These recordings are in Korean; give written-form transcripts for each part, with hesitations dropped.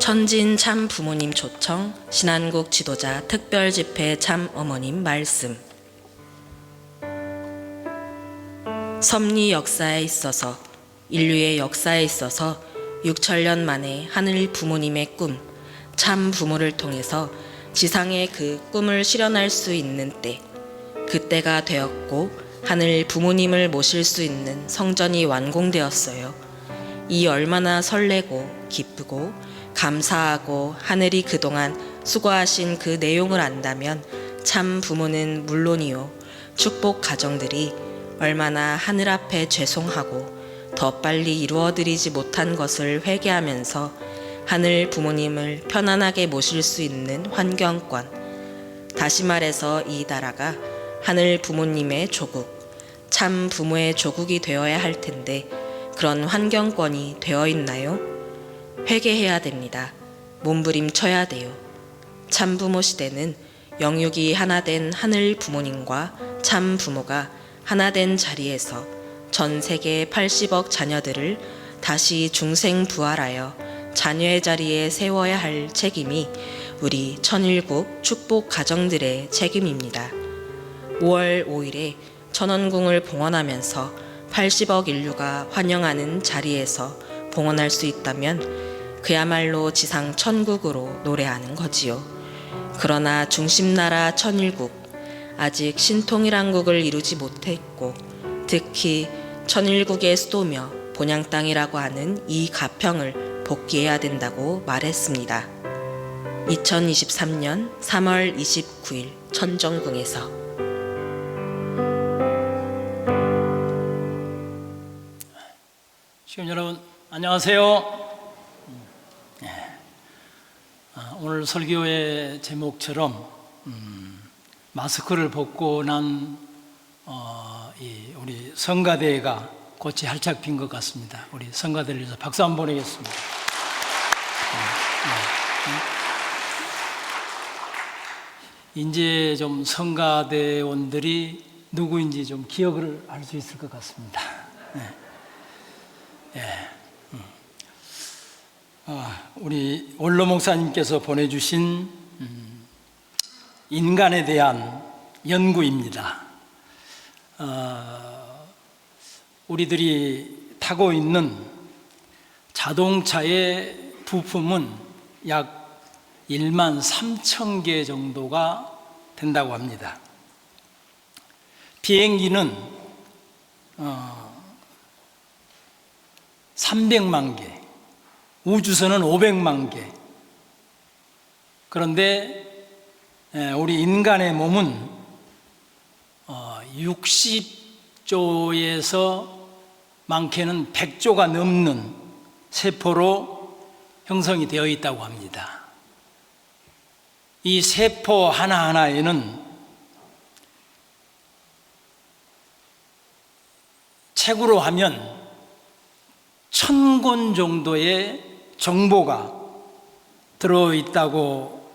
천진 참 부모님 초청 신한국 지도자 특별집회 참 어머님 말씀. 섭리 역사에 있어서, 인류의 역사에 있어서 6천년 만에 하늘 부모님의 꿈, 참 부모를 통해서 지상의 그 꿈을 실현할 수 있는 때, 그때가 되었고 하늘 부모님을 모실 수 있는 성전이 완공되었어요. 이 얼마나 설레고 기쁘고 감사하고 하늘이 그동안 수고하신 그 내용을 안다면 참 부모는 물론이요, 축복 가정들이 얼마나 하늘 앞에 죄송하고 더 빨리 이루어드리지 못한 것을 회개하면서 하늘 부모님을 편안하게 모실 수 있는 환경권, 다시 말해서 이 나라가 하늘 부모님의 조국, 참 부모의 조국이 되어야 할 텐데 그런 환경권이 되어 있나요? 회개해야 됩니다. 몸부림쳐야 돼요. 참 부모 시대는 영육이 하나 된 하늘 부모님과 참 부모가 하나 된 자리에서 전 세계 80억 자녀들을 다시 중생 부활하여 자녀의 자리에 세워야 할 책임이 우리 천일국 축복 가정들의 책임입니다. 5월 5일에 천원궁을 봉헌하면서 80억 인류가 환영하는 자리에서 봉헌할 수 있다면 그야말로 지상 천국으로 노래하는 거지요. 그러나 중심나라 천일국, 아직 신통일왕국을 이루지 못했고 특히 천일국의 수도며 본향 땅이라고 하는 이 가평을 복귀해야 된다고 말했습니다. 2023년 3월 29일 천정궁에서. 시청자 여러분 안녕하세요. 오늘 설교의 제목처럼 마스크를 벗고 난 우리 성가대가 꽃이 활짝 핀 것 같습니다. 우리 성가대를 위해서 박수 한번 보내겠습니다. 이제 좀 성가대원들이 누구인지 좀 기억을 할 수 있을 것 같습니다. 우리 원로 목사님께서 보내주신 인간에 대한 연구입니다. 우리들이 타고 있는 자동차의 부품은 약 1만 3천 개 정도가 된다고 합니다. 비행기는 300만 개, 우주선은 500만 개. 그런데 우리 인간의 몸은 60조에서 많게는 100조가 넘는 세포로 형성이 되어 있다고 합니다. 이 세포 하나하나에는 책으로 하면 1000권 정도의 정보가 들어있다고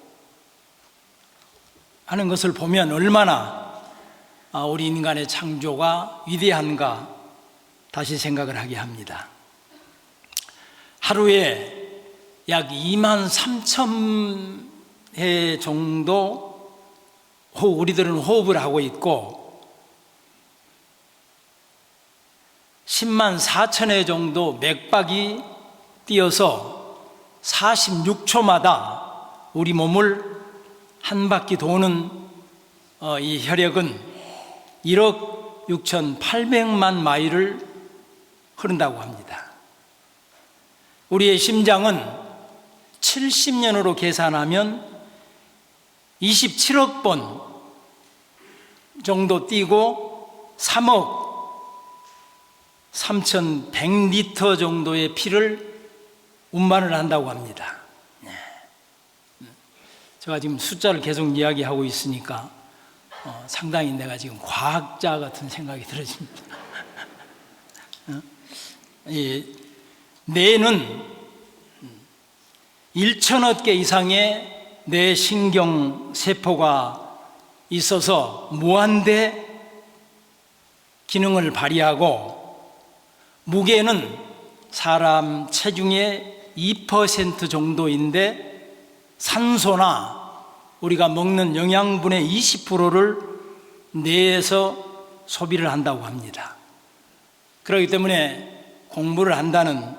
하는 것을 보면 얼마나 우리 인간의 창조가 위대한가 다시 생각을 하게 합니다. 하루에 약 2만 3천 회 정도 우리들은 호흡을 하고 있고 10만 4천 회 정도 맥박이 뛰어서 46초마다 우리 몸을 한 바퀴 도는 이 혈액은 1억 6,800만 마일을 흐른다고 합니다. 우리의 심장은 70년으로 계산하면 27억 번 정도 뛰고 3억 3,100리터 정도의 피를 운반을 한다고 합니다. 제가 지금 숫자를 계속 이야기하고 있으니까 상당히 내가 지금 과학자 같은 생각이 들어집니다. 뇌는 1천억 개 이상의 뇌 신경 세포가 있어서 무한대 기능을 발휘하고 무게는 사람 체중의 2% 정도인데 산소나 우리가 먹는 영양분의 20%를 뇌에서 소비를 한다고 합니다. 그렇기 때문에 공부를 한다는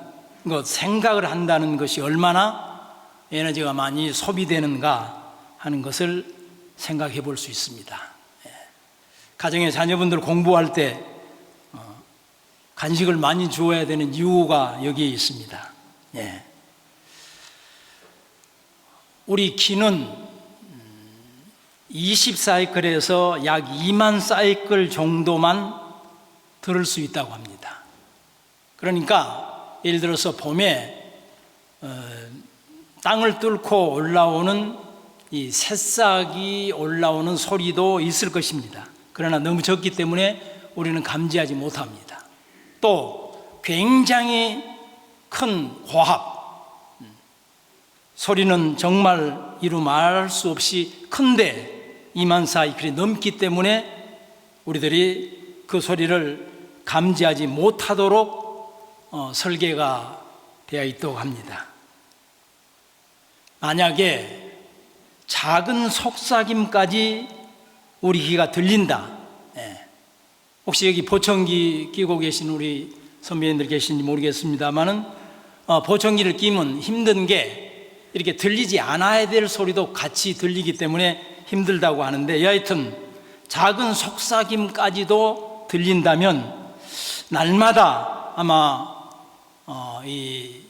것, 생각을 한다는 것이 얼마나 에너지가 많이 소비되는가 하는 것을 생각해 볼 수 있습니다. 가정의 자녀분들 공부할 때 간식을 많이 주어야 되는 이유가 여기에 있습니다. 우리 기는 20사이클에서 약 2만 사이클 정도만 들을 수 있다고 합니다. 그러니까 예를 들어서 봄에 땅을 뚫고 올라오는 이 새싹이 올라오는 소리도 있을 것입니다. 그러나 너무 적기 때문에 우리는 감지하지 못합니다. 또 굉장히 큰 고합, 소리는 정말 이루 말할 수 없이 큰데 2만 사이클이 넘기 때문에 우리들이 그 소리를 감지하지 못하도록 설계가 되어 있다고 합니다. 만약에 작은 속삭임까지 우리 귀가 들린다. 혹시 여기 보청기 끼고 계신 우리 선배님들 계신지 모르겠습니다만은 보청기를 끼면 힘든 게 이렇게 들리지 않아야 될 소리도 같이 들리기 때문에 힘들다고 하는데, 여하튼 작은 속삭임까지도 들린다면 날마다 아마 이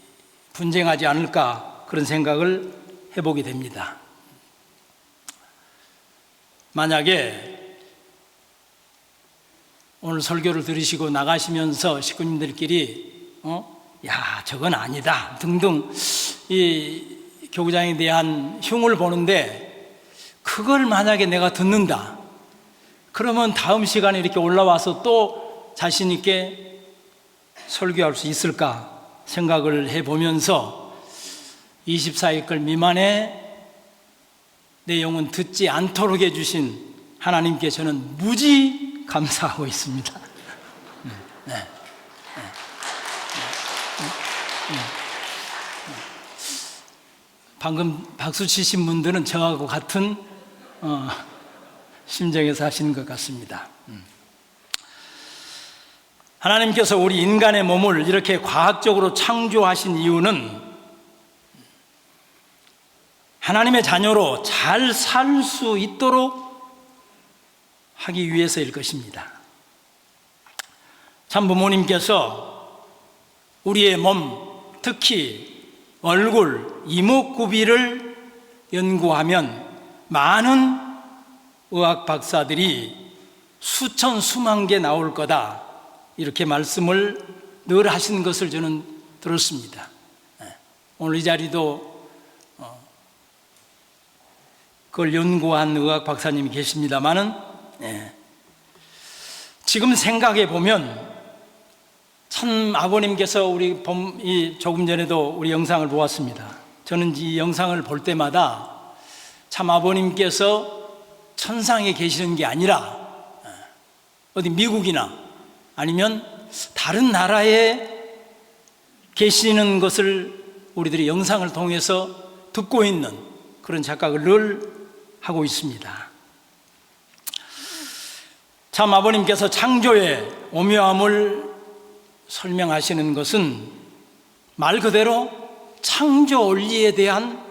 분쟁하지 않을까 그런 생각을 해보게 됩니다. 만약에 오늘 설교를 들으시고 나가시면서 식구님들끼리 야 저건 아니다 등등 이 교구장에 대한 흉을 보는데, 그걸 만약에 내가 듣는다 그러면 다음 시간에 이렇게 올라와서 또 자신 있게 설교할 수 있을까 생각을 해보면서 24일걸 미만의 내용은 듣지 않도록 해주신 하나님께 저는 무지 감사하고 있습니다. 방금 박수 치신 분들은 저하고 같은 심정에서 하시는 것 같습니다. 하나님께서 우리 인간의 몸을 이렇게 과학적으로 창조하신 이유는 하나님의 자녀로 잘 살 수 있도록 하기 위해서일 것입니다. 참 부모님께서 우리의 몸, 특히 얼굴, 이목구비를 연구하면 많은 의학 박사들이 수천 수만 개 나올 거다 이렇게 말씀을 늘 하신 것을 저는 들었습니다. 오늘 이 자리도 그걸 연구한 의학 박사님이 계십니다만은 지금 생각해 보면 참 아버님께서 조금 전에도 우리 영상을 보았습니다. 저는 이 영상을 볼 때마다 참 아버님께서 천상에 계시는 게 아니라 어디 미국이나 아니면 다른 나라에 계시는 것을 우리들이 영상을 통해서 듣고 있는 그런 착각을 늘 하고 있습니다. 참 아버님께서 창조의 오묘함을 설명하시는 것은 말 그대로 창조 원리에 대한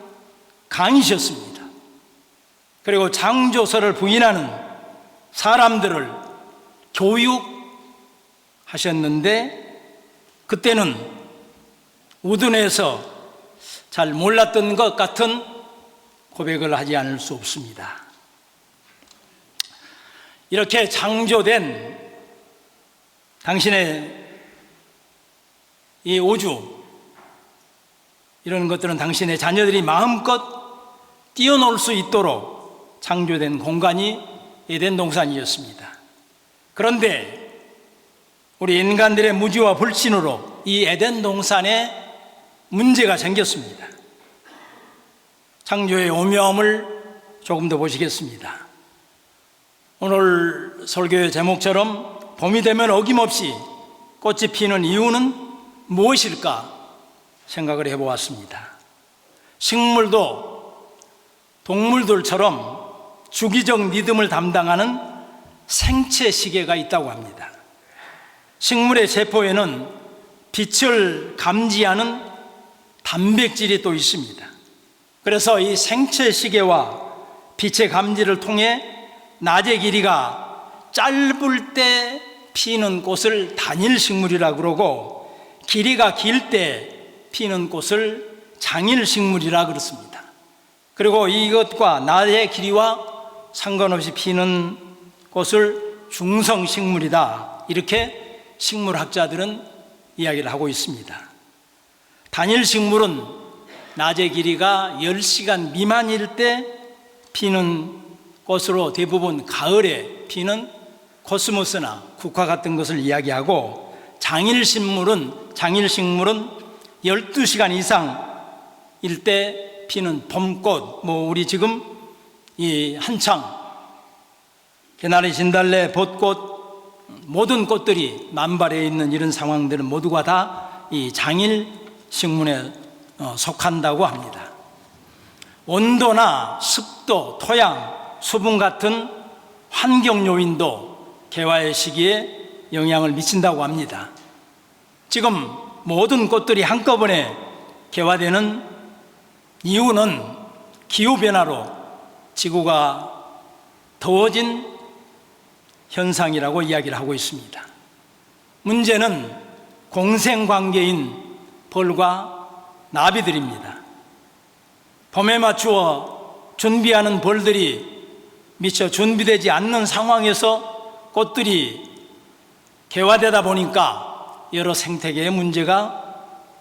강의셨습니다. 그리고 창조설을 부인하는 사람들을 교육하셨는데, 그때는 우둔해서 잘 몰랐던 것 같은 고백을 하지 않을 수 없습니다. 이렇게 창조된 당신의 이 우주, 이런 것들은 당신의 자녀들이 마음껏 뛰어놀 수 있도록 창조된 공간이 에덴 동산이었습니다. 그런데 우리 인간들의 무지와 불신으로 이 에덴 동산에 문제가 생겼습니다. 창조의 오묘함을 조금 더 보시겠습니다. 오늘 설교의 제목처럼 봄이 되면 어김없이 꽃이 피는 이유는 무엇일까 생각을 해보았습니다. 식물도 동물들처럼 주기적 리듬을 담당하는 생체 시계가 있다고 합니다. 식물의 세포에는 빛을 감지하는 단백질이 또 있습니다. 그래서 이 생체 시계와 빛의 감지를 통해 낮의 길이가 짧을 때 피는 꽃을 단일식물이라고 그러고, 길이가 길 때 피는 꽃을 장일식물이라 그렇습니다. 그리고 이것과 낮의 길이와 상관없이 피는 꽃을 중성식물이다, 이렇게 식물학자들은 이야기를 하고 있습니다. 단일식물은 낮의 길이가 10시간 미만일 때 피는 꽃으로 대부분 가을에 피는 코스모스나 국화 같은 것을 이야기하고, 장일식물은 12시간 이상일 때 피는 봄꽃, 우리 지금 이 한창 개나리, 진달래, 벚꽃, 모든 꽃들이 만발해 있는 이런 상황들은 모두가 다 이 장일식물에 속한다고 합니다. 온도나 습도, 토양, 수분 같은 환경 요인도 개화의 시기에 영향을 미친다고 합니다. 지금 모든 꽃들이 한꺼번에 개화되는 이유는 기후변화로 지구가 더워진 현상이라고 이야기를 하고 있습니다. 문제는 공생관계인 벌과 나비들입니다. 봄에 맞추어 준비하는 벌들이 미처 준비되지 않는 상황에서 꽃들이 개화되다 보니까 여러 생태계에 문제가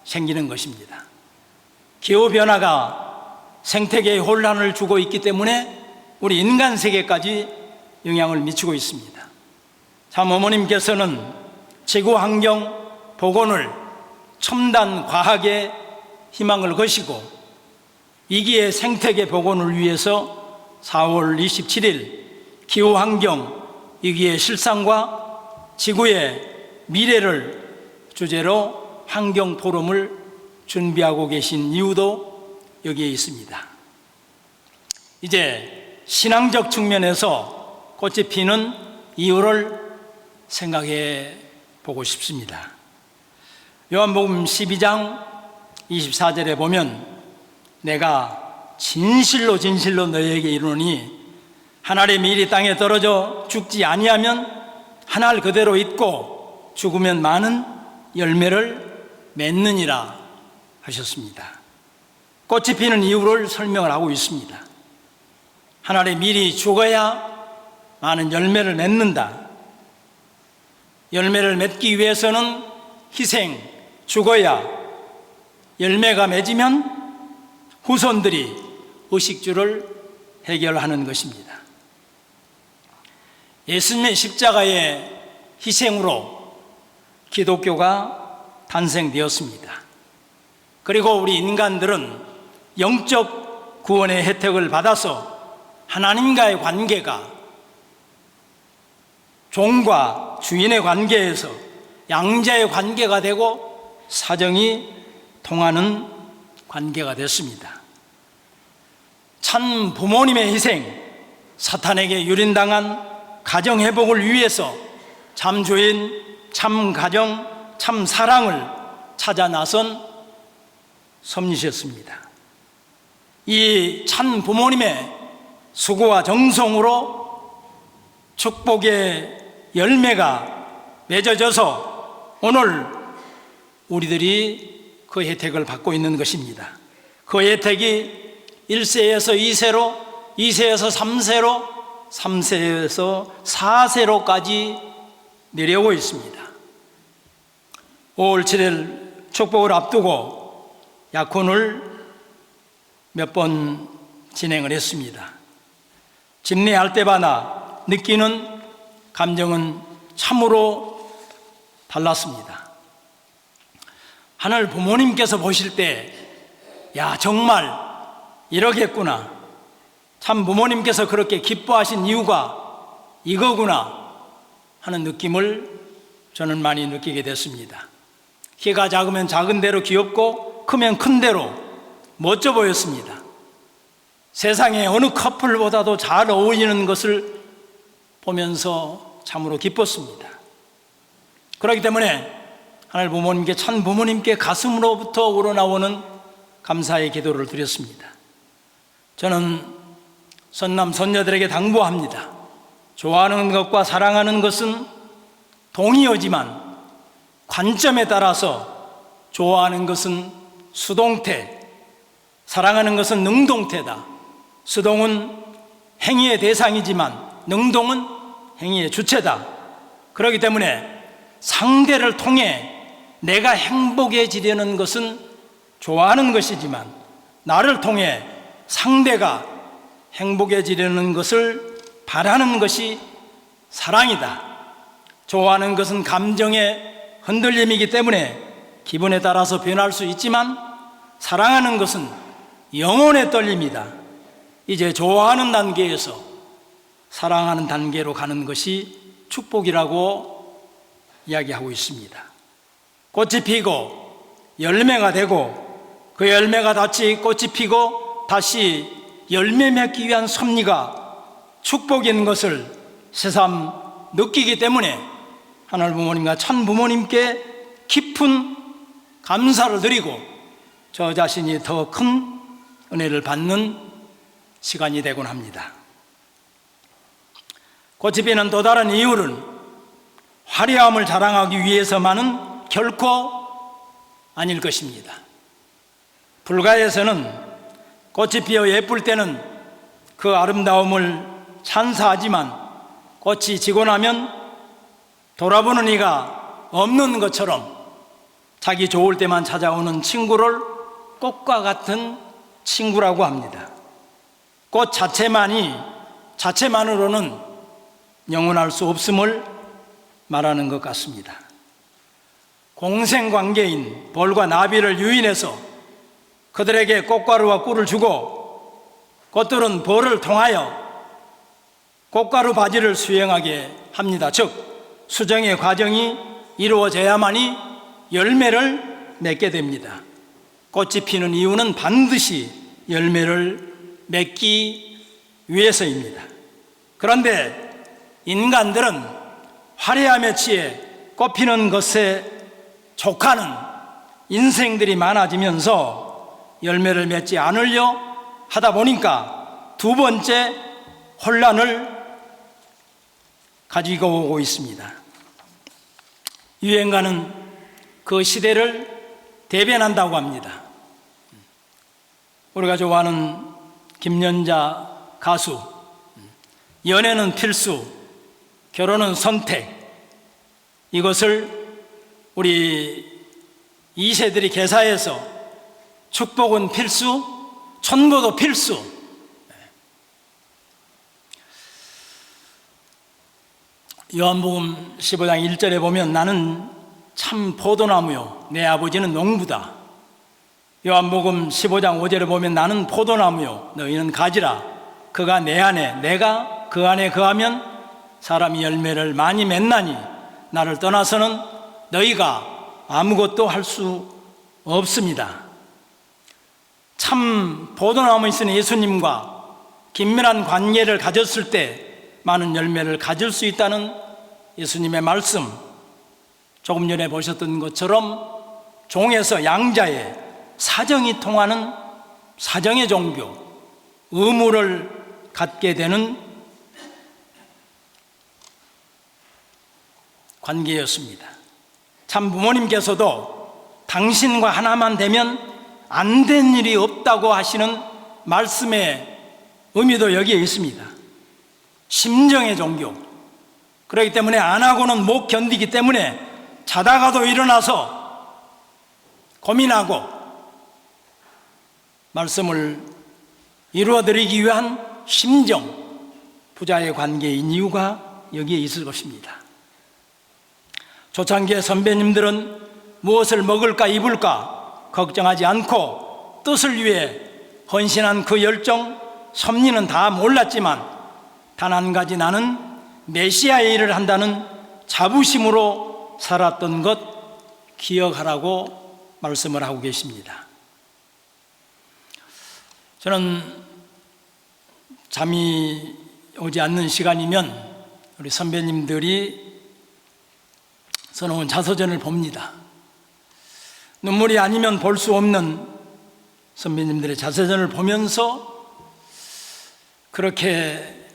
생기는 것입니다. 기후변화가 생태계에 혼란을 주고 있기 때문에 우리 인간 세계까지 영향을 미치고 있습니다. 참 어머님께서는 지구환경 복원을 첨단 과학에 희망을 거시고 이기의 생태계 복원을 위해서 4월 27일 기후환경 위기의 실상과 지구의 미래를 주제로 환경포럼을 준비하고 계신 이유도 여기에 있습니다. 이제 신앙적 측면에서 꽃이 피는 이유를 생각해 보고 싶습니다. 요한복음 12장 24절에 보면 내가 진실로 너희에게 이르노니 한 알의 밀이 땅에 떨어져 죽지 아니하면 한 알 그대로 있고 죽으면 많은 열매를 맺느니라 하셨습니다. 꽃이 피는 이유를 설명을 하고 있습니다. 한 알의 밀이 죽어야 많은 열매를 맺는다. 열매를 맺기 위해서는 희생, 죽어야 열매가 맺으면 후손들이 의식주를 해결하는 것입니다. 예수님의 십자가의 희생으로 기독교가 탄생되었습니다. 그리고 우리 인간들은 영적 구원의 혜택을 받아서 하나님과의 관계가 종과 주인의 관계에서 양자의 관계가 되고 사정이 통하는 관계가 됐습니다. 참 부모님의 희생, 사탄에게 유린당한 가정 회복을 위해서 참 주인, 참 가정, 참 사랑을 찾아 나선 섭리셨습니다. 이 참 부모님의 수고와 정성으로 축복의 열매가 맺어져서 오늘 우리들이 그 혜택을 받고 있는 것입니다. 그 혜택이 1세에서 2세로, 2세에서 3세로, 3세에서 4세로까지 내려오고 있습니다. 5월 7일 축복을 앞두고 약혼을 몇 번 진행을 했습니다. 집례할 때마다 느끼는 감정은 참으로 달랐습니다. 하늘 부모님께서 보실 때, 야, 정말 이러겠구나. 참 부모님께서 그렇게 기뻐하신 이유가 이거구나 하는 느낌을 저는 많이 느끼게 됐습니다. 키가 작으면 작은 대로 귀엽고 크면 큰 대로 멋져 보였습니다. 세상에 어느 커플보다도 잘 어울리는 것을 보면서 참으로 기뻤습니다. 그렇기 때문에 하늘 부모님께, 천 부모님께 가슴으로부터 우러나오는 감사의 기도를 드렸습니다. 저는 선남 선녀들에게 당부합니다. 좋아하는 것과 사랑하는 것은 동의어지만 관점에 따라서 좋아하는 것은 수동태, 사랑하는 것은 능동태다. 수동은 행위의 대상이지만 능동은 행위의 주체다. 그렇기 때문에 상대를 통해 내가 행복해지려는 것은 좋아하는 것이지만 나를 통해 상대가 행복해지려는 것을 바라는 것이 사랑이다. 좋아하는 것은 감정의 흔들림이기 때문에 기분에 따라서 변할 수 있지만 사랑하는 것은 영혼의 떨림이다. 이제 좋아하는 단계에서 사랑하는 단계로 가는 것이 축복이라고 이야기하고 있습니다. 꽃이 피고 열매가 되고 그 열매가 다시 꽃이 피고 다시 열매 맺기 위한 섭리가 축복인 것을 새삼 느끼기 때문에 하늘 부모님과 천 부모님께 깊은 감사를 드리고 저 자신이 더 큰 은혜를 받는 시간이 되곤 합니다. 꽃이 피는 또 다른 이유는 화려함을 자랑하기 위해서만은 결코 아닐 것입니다. 불가에서는 꽃이 피어 예쁠 때는 그 아름다움을 찬사하지만 꽃이 지고 나면 돌아보는 이가 없는 것처럼 자기 좋을 때만 찾아오는 친구를 꽃과 같은 친구라고 합니다. 꽃 자체만으로는 영원할 수 없음을 말하는 것 같습니다. 공생관계인 벌과 나비를 유인해서 그들에게 꽃가루와 꿀을 주고 꽃들은 벌을 통하여 꽃가루 바지를 수행하게 합니다. 즉 수정의 과정이 이루어져야만이 열매를 맺게 됩니다. 꽃이 피는 이유는 반드시 열매를 맺기 위해서입니다. 그런데 인간들은 화려함에 취해 꽃피는 것에 족하는 인생들이 많아지면서 열매를 맺지 않으려 하다 보니까 두 번째 혼란을 가지고 오고 있습니다. 유행가는 그 시대를 대변한다고 합니다. 우리가 좋아하는 김연자 가수, 연애는 필수, 결혼은 선택, 이것을 우리 2세들이 개사해서 축복은 필수, 천보도 필수. 요한복음 15장 1절에 보면 나는 참 포도나무요 내 아버지는 농부다. 요한복음 15장 5절에 보면 나는 포도나무요 너희는 가지라. 그가 내 안에 내가 그 안에 거하면 사람이 열매를 많이 맺나니 나를 떠나서는 너희가 아무것도 할 수 없습니다. 참 포도나무 있은 예수님과 긴밀한 관계를 가졌을 때 많은 열매를 가질 수 있다는 예수님의 말씀, 조금 전에 보셨던 것처럼 종에서 양자의 사정이 통하는 사정의 종교, 의무를 갖게 되는 관계였습니다. 참 부모님께서도 당신과 하나만 되면 안 된 일이 없다고 하시는 말씀의 의미도 여기에 있습니다. 심정의 종교. 그렇기 때문에 안 하고는 못 견디기 때문에 자다가도 일어나서 고민하고 말씀을 이루어드리기 위한 심정, 부자의 관계인 이유가 여기에 있을 것입니다. 초창기의 선배님들은 무엇을 먹을까 입을까 걱정하지 않고 뜻을 위해 헌신한 그 열정, 섭리는 다 몰랐지만 단 한 가지 나는 메시아의 일을 한다는 자부심으로 살았던 것 기억하라고 말씀을 하고 계십니다. 저는 잠이 오지 않는 시간이면 우리 선배님들이 써놓은 자서전을 봅니다. 눈물이 아니면 볼 수 없는 선배님들의 자서전을 보면서 그렇게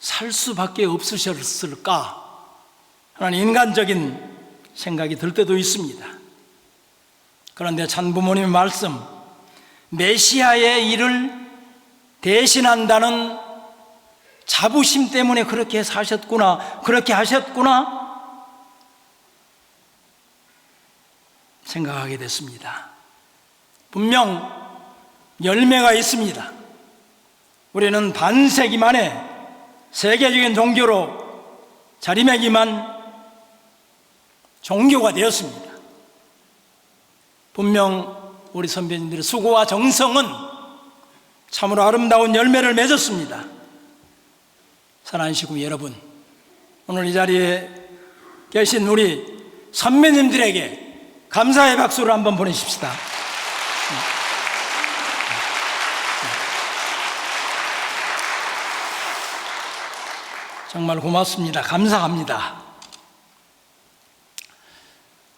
살 수밖에 없으셨을까 하는 인간적인 생각이 들 때도 있습니다. 그런데 참부모님의 말씀, 메시아의 일을 대신한다는 자부심 때문에 그렇게 사셨구나, 그렇게 하셨구나 생각하게 됐습니다. 분명 열매가 있습니다. 우리는 반세기 만에 세계적인 종교로 자리매김한 종교가 되었습니다. 분명 우리 선배님들의 수고와 정성은 참으로 아름다운 열매를 맺었습니다. 사랑하는 식구 여러분, 오늘 이 자리에 계신 우리 선배님들에게 감사의 박수를 한번 보내십시다. 정말 고맙습니다. 감사합니다.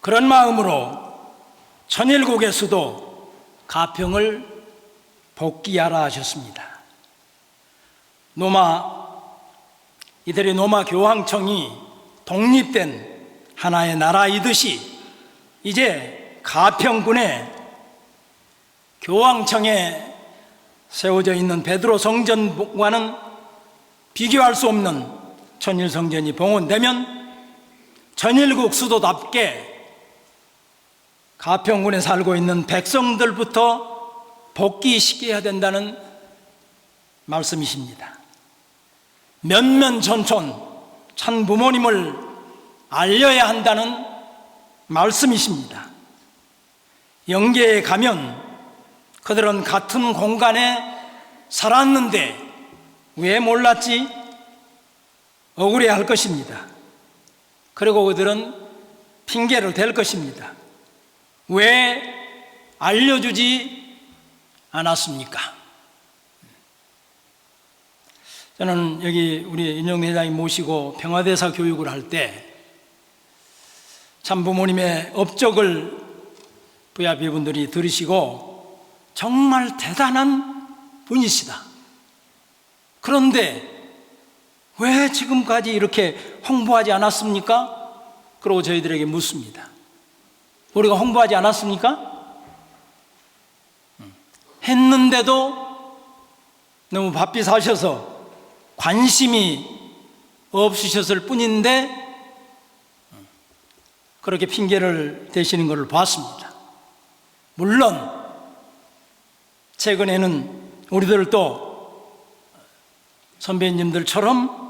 그런 마음으로 천일국의 수도 가평을 복귀하라 하셨습니다. 이들의 노마 교황청이 독립된 하나의 나라이듯이 이제 가평군에 교황청에 세워져 있는 베드로 성전과는 비교할 수 없는 천일성전이 봉헌되면 천일국 수도답게 가평군에 살고 있는 백성들부터 복귀시켜야 된다는 말씀이십니다. 면면천천 참부모님을 알려야 한다는 말씀이십니다. 영계에 가면 그들은 같은 공간에 살았는데 왜 몰랐지? 억울해할 것입니다. 그리고 그들은 핑계를 댈 것입니다. 왜 알려주지 않았습니까? 저는 여기 우리 윤영래 회장님 모시고 평화대사 교육을 할 때 참부모님의 업적을 부야비분들이 들으시고 정말 대단한 분이시다. 그런데 왜 지금까지 이렇게 홍보하지 않았습니까? 그러고 저희들에게 묻습니다. 우리가 홍보하지 않았습니까? 했는데도 너무 바삐 사셔서 관심이 없으셨을 뿐인데 그렇게 핑계를 대시는 것을 봤습니다. 물론 최근에는 우리들도 선배님들처럼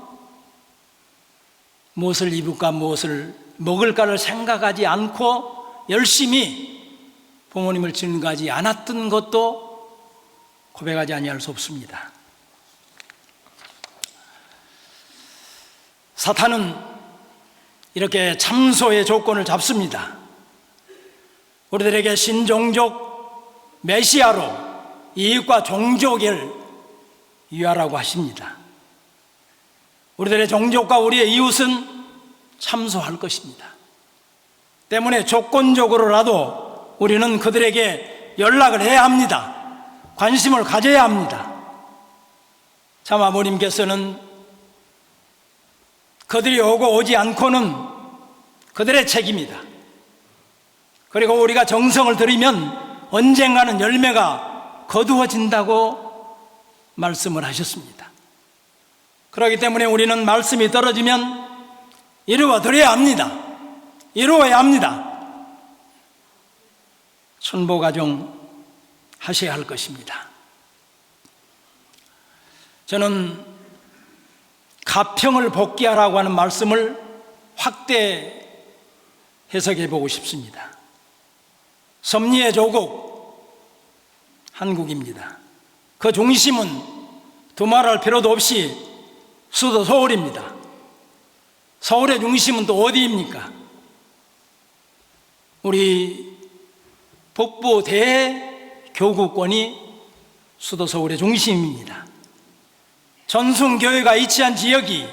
무엇을 입을까 무엇을 먹을까를 생각하지 않고 열심히 부모님을 증거하지 않았던 것도 고백하지 아니할 수 없습니다. 사탄은 이렇게 참소의 조건을 잡습니다. 우리들에게 신종족 메시아로 이익과 종족을 유하라고 하십니다. 우리들의 종족과 우리의 이웃은 참소할 것입니다. 때문에 조건적으로라도 우리는 그들에게 연락을 해야 합니다. 관심을 가져야 합니다. 참 아버님께서는 그들이 오고 오지 않고는 그들의 책임이다. 그리고 우리가 정성을 들이면 언젠가는 열매가 거두어진다고 말씀을 하셨습니다. 그렇기 때문에 우리는 말씀이 떨어지면 이루어드려야 합니다. 이루어야 합니다. 천보가정 하셔야 할 것입니다. 저는 가평을 복귀하라고 하는 말씀을 확대 해석해 보고 싶습니다. 섭리의 조국 한국입니다. 그 중심은 두말할 필요도 없이 수도 서울입니다. 서울의 중심은 또 어디입니까? 우리 북부 대교구권이 수도 서울의 중심입니다. 전순교회가 위치한 지역이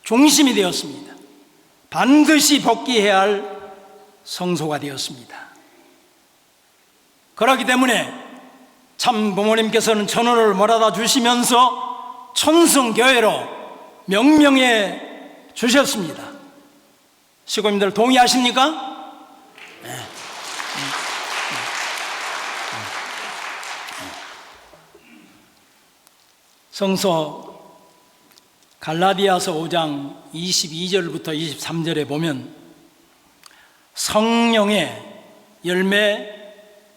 중심이 되었습니다. 반드시 복귀해야 할 성소가 되었습니다. 그렇기 때문에 참 부모님께서는 천호를 몰아다 주시면서 천순교회로 명명해 주셨습니다. 시고님들 동의하십니까? 네. 성서 갈라디아서 5장 22절부터 23절에 보면 성령의 열매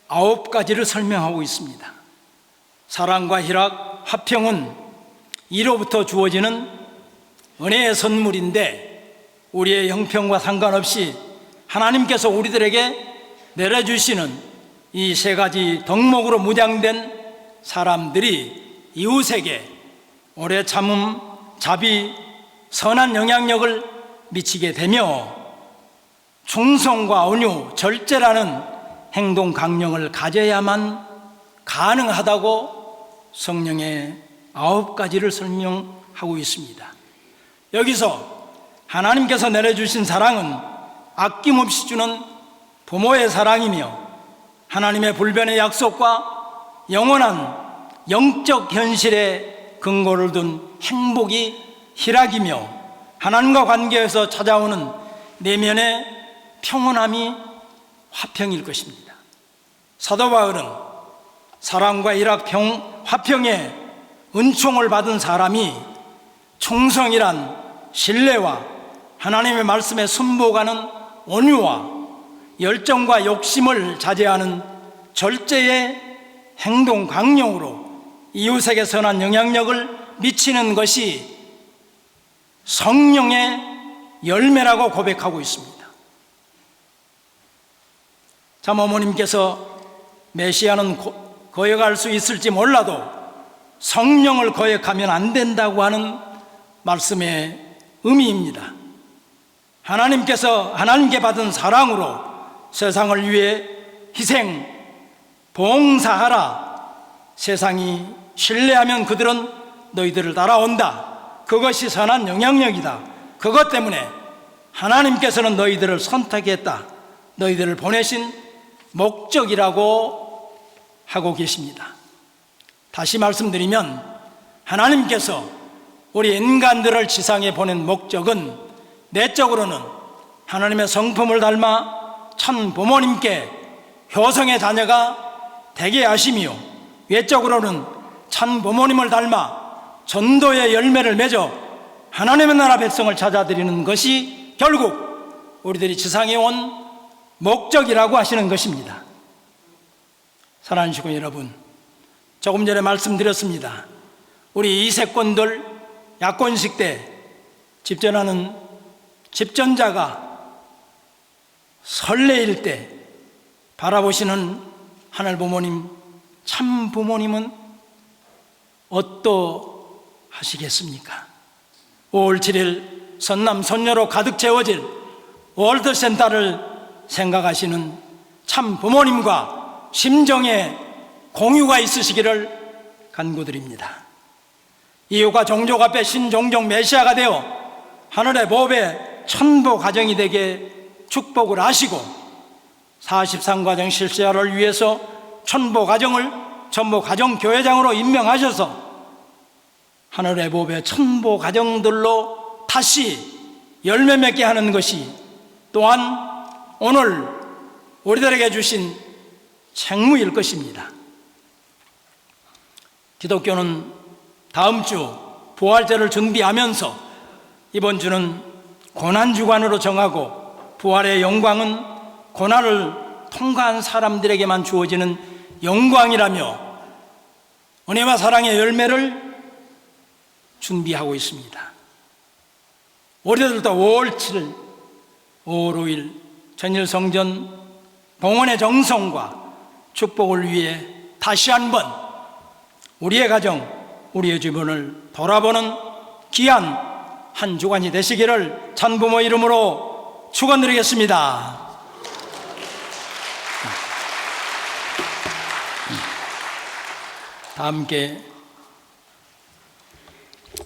9가지를 설명하고 있습니다. 사랑과 희락, 화평은 이로부터 주어지는 은혜의 선물인데 우리의 형편과 상관없이 하나님께서 우리들에게 내려주시는 이 세 가지 덕목으로 무장된 사람들이 이웃에게 오래 참음, 자비, 선한 영향력을 미치게 되며 충성과 온유, 절제라는 행동 강령을 가져야만 가능하다고 성령의 9가지를 설명하고 있습니다. 여기서 하나님께서 내려주신 사랑은 아낌없이 주는 부모의 사랑이며 하나님의 불변의 약속과 영원한 영적 현실에 근거를 둔 행복이 희락이며 하나님과 관계에서 찾아오는 내면의 평온함이 화평일 것입니다. 사도 바울은 사랑과 희락, 화평의 은총을 받은 사람이 충성이란 신뢰와 하나님의 말씀에 순복하는 온유와 열정과 욕심을 자제하는 절제의 행동 강령으로 이웃에게 선한 영향력을 미치는 것이 성령의 열매라고 고백하고 있습니다. 참 어머님께서 메시아는 거역할 수 있을지 몰라도 성령을 거역하면 안 된다고 하는 말씀의 의미입니다. 하나님께 받은 사랑으로 세상을 위해 희생, 봉사하라. 세상이 신뢰하면 그들은 너희들을 따라온다. 그것이 선한 영향력이다. 그것 때문에 하나님께서는 너희들을 선택했다. 너희들을 보내신 목적이라고 하고 계십니다. 다시 말씀드리면 하나님께서 우리 인간들을 지상에 보낸 목적은 내적으로는 하나님의 성품을 닮아 참 부모님께 효성의 자녀가 되게 하시며 외적으로는 참 부모님을 닮아 전도의 열매를 맺어 하나님의 나라 백성을 찾아드리는 것이 결국 우리들이 지상에 온 목적이라고 하시는 것입니다. 사랑하는 시군 여러분, 조금 전에 말씀드렸습니다. 우리 이세권들 약혼식 때 집전하는 집전자가 설레일 때 바라보시는 하늘 부모님, 참 부모님은 어떠하시겠습니까? 5월 7일 선남 선녀로 가득 채워질 월드센터를 생각하시는 참 부모님과 심정의 공유가 있으시기를 간구드립니다. 이웃과 종족 앞에 신종족 메시아가 되어 하늘의 보배 천보 가정이 되게 축복을 하시고 43가정 실세화를 위해서 천보 가정을 전보 가정 교회장으로 임명하셔서 하늘의 보배 천보 가정들로 다시 열매 맺게 하는 것이 또한 오늘 우리들에게 주신 책무일 것입니다. 기독교는 다음 주 부활절을 준비하면서 이번 주는 고난주간으로 정하고 부활의 영광은 고난을 통과한 사람들에게만 주어지는 영광이라며 은혜와 사랑의 열매를 준비하고 있습니다. 우리들도 5월 7일, 5월 5일 전일성전 봉헌의 정성과 축복을 위해 다시 한번 우리의 가정, 우리의 주변을 돌아보는 귀한 한 주간이 되시기를 찬부모 이름으로 축원드리겠습니다. 다 함께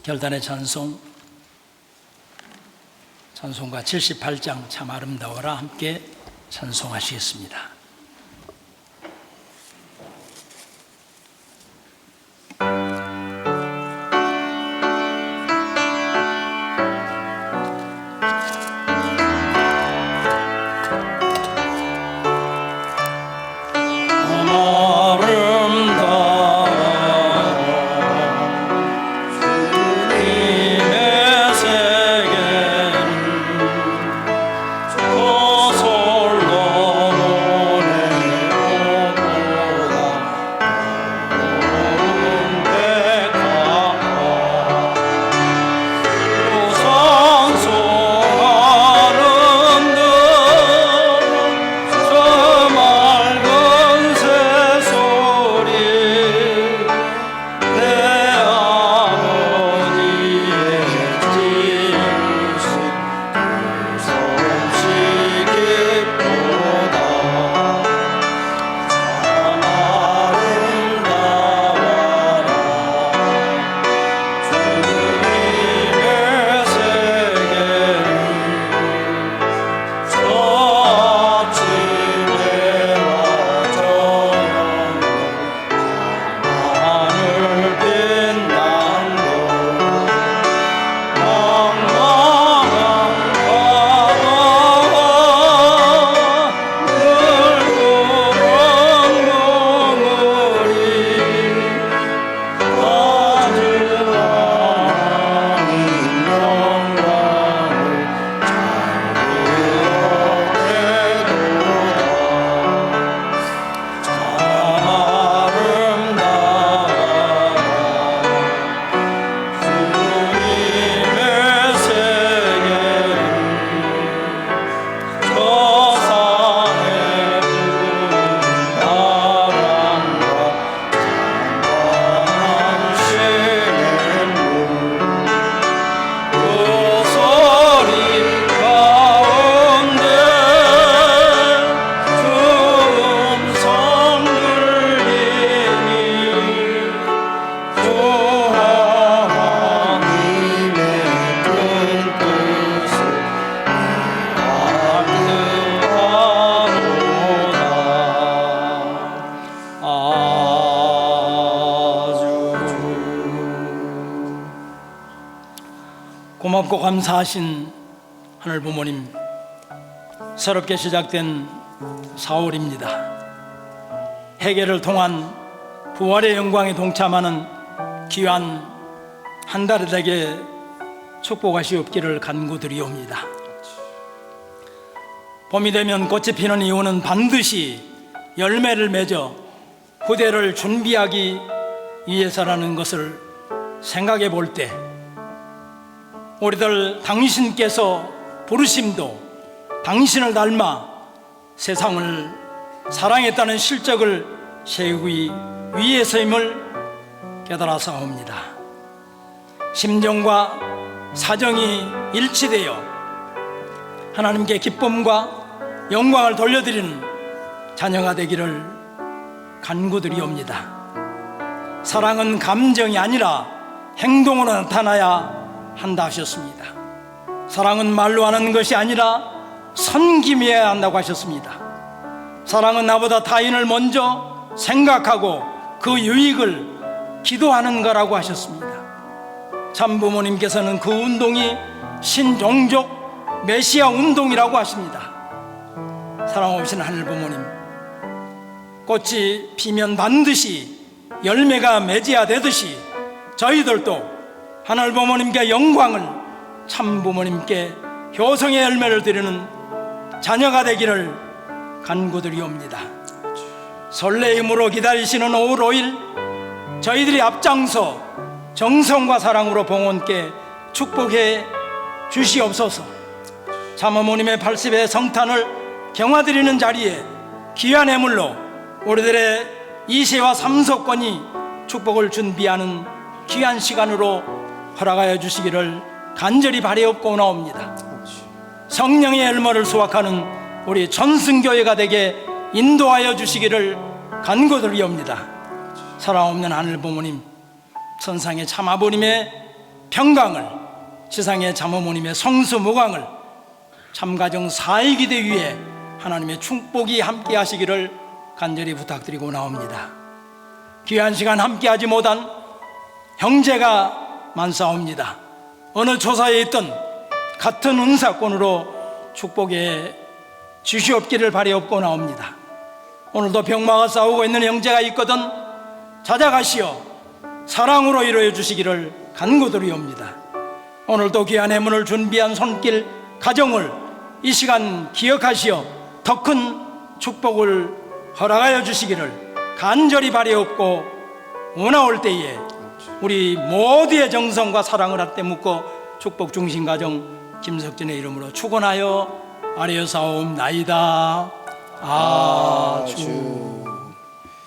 결단의 찬송가 78장 참 아름다워라 함께 찬송하시겠습니다. 고맙고 감사하신 하늘 부모님, 새롭게 시작된 4월입니다. 회개를 통한 부활의 영광에 동참하는 귀한 한 달이 되게 축복하시옵기를 간구드리옵니다. 봄이 되면 꽃이 피는 이유는 반드시 열매를 맺어 후대를 준비하기 위해서라는 것을 생각해 볼 때, 우리들 당신께서 부르심도 당신을 닮아 세상을 사랑했다는 실적을 세우기 위해서임을 깨달아사옵니다. 심정과 사정이 일치되어 하나님께 기쁨과 영광을 돌려드리는 자녀가 되기를 간구드리옵니다. 사랑은 감정이 아니라 행동으로 나타나야 한다 하셨습니다. 사랑은 말로 하는 것이 아니라 섬김해야 한다고 하셨습니다. 사랑은 나보다 타인을 먼저 생각하고 그 유익을 기도하는 거라고 하셨습니다. 참 부모님께서는 그 운동이 신종족 메시아 운동이라고 하십니다. 사랑 없이는 하늘 부모님, 꽃이 피면 반드시 열매가 맺어야 되듯이 저희들도 하늘 부모님께 영광을, 참 부모님께 효성의 열매를 드리는 자녀가 되기를 간구드리옵니다. 설레임으로 기다리시는 5월 5일 저희들이 앞장서 정성과 사랑으로 봉헌께 축복해 주시옵소서. 참 어머님의 80의 성탄을 경화드리는 자리에 귀한 예물로 우리들의 2세와 3서권이 축복을 준비하는 귀한 시간으로 허락하여 주시기를 간절히 바라옵고나옵니다. 성령의 열매를 수확하는 우리 전승교회가 되게 인도하여 주시기를 간구드리옵니다. 살아없는 하늘 부모님, 천상의 참아버님의 평강을, 지상의 참어머님의 성수무강을, 참가정 사익이되 위에 하나님의 축복이 함께 하시기를 간절히 부탁드리고 나옵니다. 귀한 시간 함께하지 못한 형제가 많사옵니다. 어느 조사에 있던 같은 은사권으로 축복에 지시옵기를 바라옵고 나옵니다. 오늘도 병마가 싸우고 있는 형제가 있거든 찾아가시어 사랑으로 이루어 주시기를 간구드리옵니다. 오늘도 귀한 해문을 준비한 손길 가정을 이 시간 기억하시어 더 큰 축복을 허락하여 주시기를 간절히 바라옵고 원하올 때에 우리 모두의 정성과 사랑을 합대 묻고 축복 중심 가정 김석진의 이름으로 축원하여 아뢰어사옵나이다. 아주